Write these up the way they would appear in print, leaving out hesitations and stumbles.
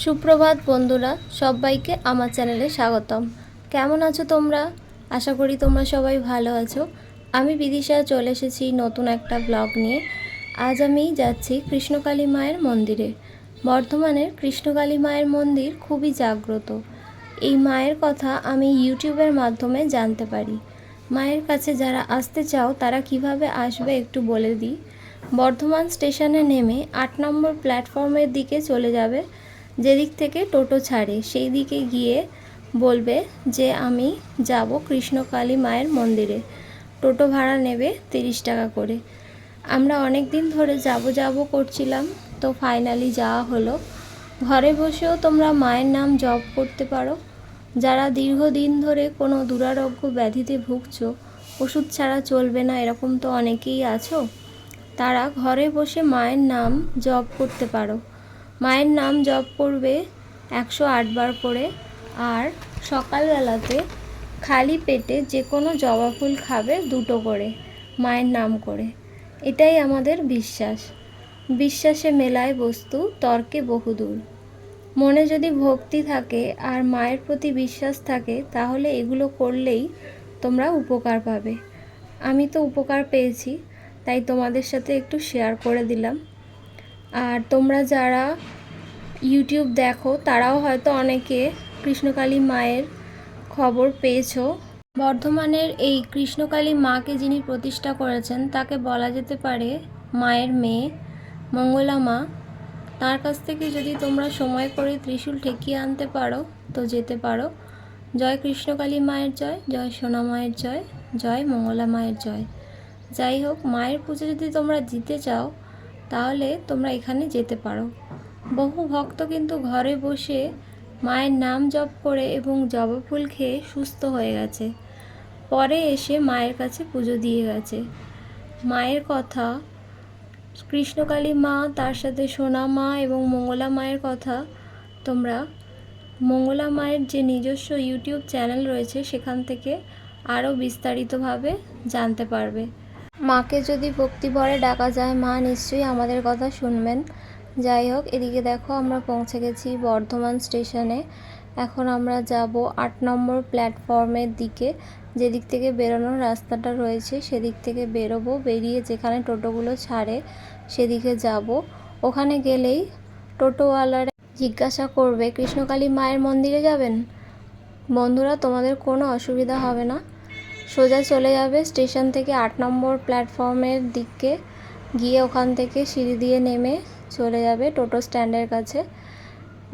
সুপ্রভাত বন্ধুরা, সবাইকে আমার চ্যানেলে স্বাগতম। কেমন আছো তোমরা? আশা করি তোমরা সবাই ভালো আছো। আমি বিদিশা চলে এসেছি নতুন একটা ব্লগ নিয়ে। আজ আমি যাচ্ছি কৃষ্ণকালী মায়ের মন্দিরে। বর্ধমানের কৃষ্ণকালী মায়ের মন্দির খুবই জাগ্রত। এই মায়ের কথা আমি ইউটিউবের মাধ্যমে জানতে পারি। মায়ের কাছে যারা আসতে চাও তারা কিভাবে আসবে একটু বলে দিই। বর্ধমান স্টেশনে নেমে 8 নম্বর প্ল্যাটফর্মের দিকে চলে যাবে। যেদিক থেকে টোটো ছাড়ে সেই দিকে গিয়ে বলবে যে আমি যাব কৃষ্ণকালী মায়ের মন্দিরে। টোটো ভাড়া নেবে 30 টাকা করে। আমরা অনেক দিন ধরে যাব করছিলাম, তো ফাইনালি যাওয়া হলো। ঘরে বসেও তোমরা মায়ের নাম জপ করতে পারো। যারা দীর্ঘদিন ধরে কোনো দুরারোগ্য ব্যাধিতে ভুগছো, ওষুধ ছাড়া চলবে না এরকম তো অনেকেই আছো, তারা ঘরে বসে মায়ের নাম জপ করতে পারো। মায়ের নাম জপ করবে 108 বার করে। আর সকালবেলাতে খালি পেটে যে কোনো জবা ফুল খাবে 2টো করে, মায়ের নাম করে। এটাই আমাদের বিশ্বাস। বিশ্বাসে মেলায় বস্তু, তর্কে বহুদূর। মনে যদি ভক্তি থাকে আর মায়ের প্রতি বিশ্বাস থাকে, তাহলে এগুলো করলেই তোমরা উপকার পাবে। আমি তো উপকার পেয়েছি, তাই তোমাদের সাথে একটু শেয়ার করে দিলাম। আর তোমরা যারা ইউটিউব দেখো তারাও হয়তো অনেকে কৃষ্ণকালী মায়ের খবর পেয়েছো। বর্ধমানের এই কৃষ্ণকালী মাকে যিনি প্রতিষ্ঠা করেছেন তাকে বলা যেতে পারে মায়ের মেয়ে, মঙ্গলা মা। তার কাছ থেকে যদি তোমরা সময় করে ত্রিশূল ঠেকিয়ে আনতে পারো তো যেতে পারো। জয় কৃষ্ণকালী মায়ের জয়, জয় সোনা মায়ের জয়, জয় মঙ্গলা মায়ের জয়। যাই হোক, মায়ের পুজো যদি তোমরা দিতে চাও তাহলে তোমরা এখানে যেতে পারো। বহু ভক্ত কিন্তু ঘরে বসে মায়ের নাম জপ করে এবং জবা ফুল খেয়ে সুস্থ হয়ে গেছে। পরে এসে মায়ের কাছে পুজো দিয়ে গেছে। মায়ের কথা, কৃষ্ণকালী মা, তার সাথে সোনা মা এবং মঙ্গলা মায়ের কথা তোমরা মঙ্গলা মায়ের যে নিজস্ব ইউটিউব চ্যানেল রয়েছে সেখান থেকে আরও বিস্তারিতভাবে জানতে পারবে। মাকে যদি ভক্তি ভরে ডাকা যায়, মা নিশ্চয়ই আমাদের কথা শুনবেন। যাই হোক, এদিকে দেখো আমরা পৌঁছে গেছি বর্ধমান স্টেশনে। এখন আমরা যাব 8 নম্বর প্ল্যাটফর্মের দিকে। যেদিক থেকে বেরোনোর রাস্তাটা রয়েছে সেদিক থেকে বেরোবো। বেরিয়ে যেখানে টোটোগুলো ছাড়ে সেদিকে যাব। ওখানে গেলেই টোটোওয়ালারা জিজ্ঞাসা করবে কৃষ্ণকালী মায়ের মন্দিরে যাবেন? বন্ধুরা, তোমাদের কোনো অসুবিধা হবে না। সোজা চলে যাবে স্টেশন থেকে 8 নম্বর প্ল্যাটফর্মের দিকে, গিয়ে ওখান থেকে সিঁড়ি দিয়ে নেমে চলে যাবে টোটো স্ট্যান্ডের কাছে।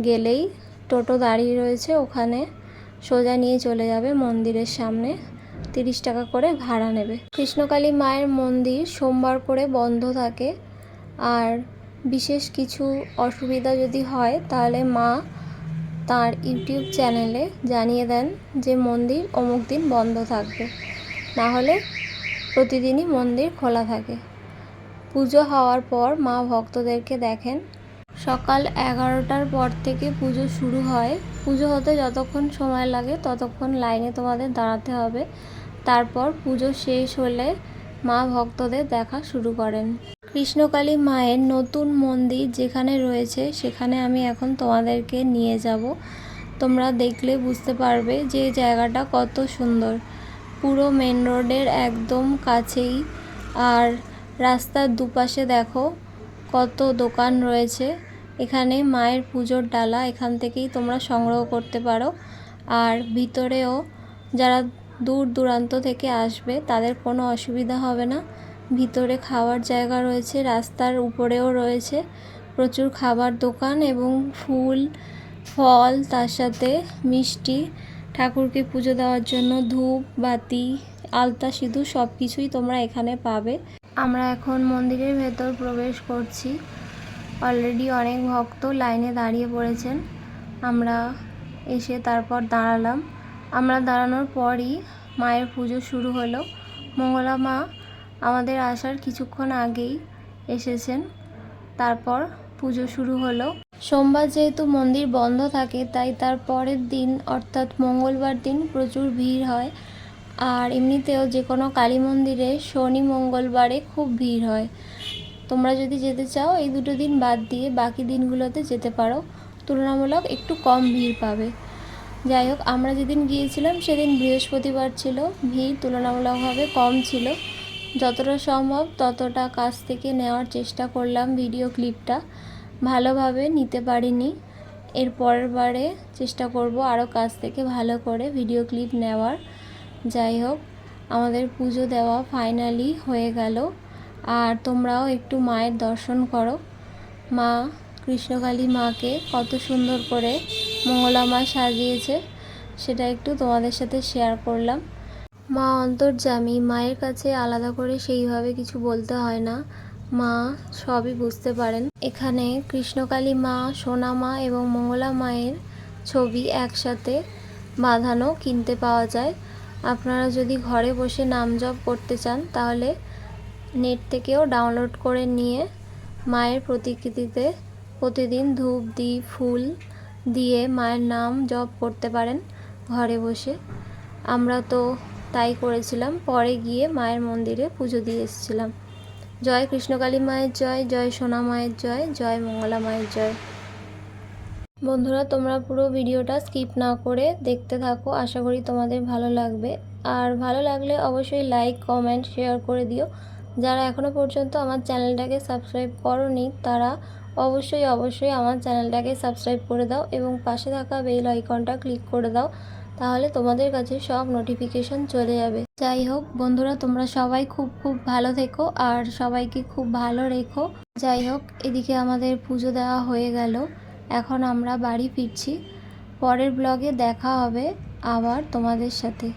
গেলেই টোটো দাঁড়িয়ে রয়েছে, ওখানে সোজা নিয়ে চলে যাবে মন্দিরের সামনে। 30 টাকা করে ভাড়া নেবে। কৃষ্ণকালী মায়ের মন্দির সোমবার করে বন্ধ থাকে। আর বিশেষ কিছু অসুবিধা যদি হয় তাহলে মা তার ইউটিউব চ্যানেলে জানিয়ে দেন যে মন্দির অমুক দিন বন্ধ থাকবে, না হলে প্রতিদিনই মন্দির খোলা থাকে। পুজো হওয়ার পর মা ভক্তদেরকে দেখেন। সকাল 11টার পর থেকে পুজো শুরু হয়। পুজো হতে যতক্ষণ সময় লাগে ততক্ষণ লাইনে তোমাদের দাঁড়াতে হবে। তারপর পুজো শেষ হলে মা ভক্তদের দেখা শুরু করেন। কৃষ্ণকালী মায়ের নতুন মন্দির যেখানে রয়েছে সেখানে আমি এখন তোমাদেরকে নিয়ে যাব। তোমরা দেখলে বুঝতে পারবে যে জায়গাটা কত সুন্দর। পুরো মেন রোডের একদম কাছেই। আর রাস্তার দুপাশে দেখো কত দোকান রয়েছে। এখানে মায়ের পুজোর ডালা এখান থেকেই তোমরা সংগ্রহ করতে পারো। আর ভিতরেও যারা দূর দূরান্ত থেকে আসবে তাদের কোনো অসুবিধা হবে না। ভিতরে খাওয়ার জায়গা রয়েছে, রাস্তার উপরেও রয়েছে প্রচুর খাবার দোকান এবং ফুল ফল, তার সাথে মিষ্টি, ঠাকুরকে পুজো দেওয়ার জন্য ধূপ বাতি, আলতা সিঁদুর সব কিছুই তোমরা এখানে পাবে। আমরা এখন মন্দিরের ভেতর প্রবেশ করছি। অলরেডি অনেক ভক্ত লাইনে দাঁড়িয়ে পড়েছেন। আমরা এসে তারপর দাঁড়ালাম। আমরা দাঁড়ানোর পরই মায়ের পুজো শুরু হলো। মঙ্গলা মা আমাদের আসার কিছুক্ষণ আগেই এসেছেন। তারপর পুজো শুরু হলো। সোমবার যেহেতু মন্দির বন্ধ থাকে তাই তার পরের দিন অর্থাৎ মঙ্গলবার দিন প্রচুর ভিড় হয়। আর এমনিতেও যে কোনো কালী মন্দিরে শনি মঙ্গলবারে খুব ভিড় হয়। তোমরা যদি যেতে চাও এই দুটো দিন বাদ দিয়ে বাকি দিনগুলোতে যেতে পারো। তুলনামূলক একটু কম ভিড় পাবে। যাই হোক, আমরা যেদিন গিয়েছিলাম সেদিন বৃহস্পতিবার ছিল, ভিড় তুলনামূলকভাবে কম ছিল। যতটা সম্ভব ততটা কাছ থেকে নেওয়ার চেষ্টা করলাম, ভিডিও ক্লিপটা ভালোভাবে নিতে পারিনি। এর পরের বারে চেষ্টা করব আরও কাছ থেকে ভালো করে ভিডিও ক্লিপ নেওয়ার। যাই হোক, আমাদের পুজো দেওয়া ফাইনালি হয়ে গেল। আর তোমরাও একটু মায়ের দর্শন করো। মা কৃষ্ণকালী মাকে কত সুন্দর করে মঙ্গলা মা সাজিয়েছে সেটা একটু তোমাদের সাথে শেয়ার করলাম। মা অন্তর্যামী, মায়ের কাছে আলাদা করে সেইভাবে কিছু বলতে হয় না, মা সবই বুঝতে পারেন। এখানে কৃষ্ণকালী মা, সোনা মা এবং মঙ্গলা মায়ের ছবি একসাথে বাঁধানো কিনতে পাওয়া যায়। আপনারা যদি ঘরে বসে নাম জপ করতে চান তাহলে নেট থেকেও ডাউনলোড করে নিয়ে মায়ের প্রতিকৃতিতে প্রতিদিন ধূপ দ্বীপ ফুল দিয়ে মায়ের নাম জপ করতে পারেন ঘরে বসে। আমরা তো তাই করেছিলাম, পরে গিয়ে মায়ের মন্দিরে পুজো দিয়ে এসেছিলাম। জয় কৃষ্ণকালী মায়ের জয়, জয় সোনা মায়ের জয়, জয় মঙ্গলা মায়ের জয়। বন্ধুরা, তোমরা পুরো ভিডিওটা স্কিপ না করে দেখতে থাকো, আশা করি তোমাদের ভালো লাগবে। আর ভালো লাগলে অবশ্যই লাইক কমেন্ট শেয়ার করে দিও। যারা এখনও পর্যন্ত আমার চ্যানেলটাকে সাবস্ক্রাইব করোনি তারা অবশ্যই আমার চ্যানেলটাকে সাবস্ক্রাইব করে দাও এবং পাশে থাকা বেল আইকনটা ক্লিক করে দাও, তাহলে তোমাদের কাছে সব নোটিফিকেশন চলে যাবে। যাই হোক বন্ধুরা, তোমরা সবাই খুব ভালো থেকো আর সবাইকে খুব ভালো রেখো। যাই হোক, এদিকে আমাদের পুজো দেওয়া হয়ে গেল, এখন আমরা বাড়ি ফিরছি। পরের ব্লগে দেখা হবে আবার তোমাদের সাথে।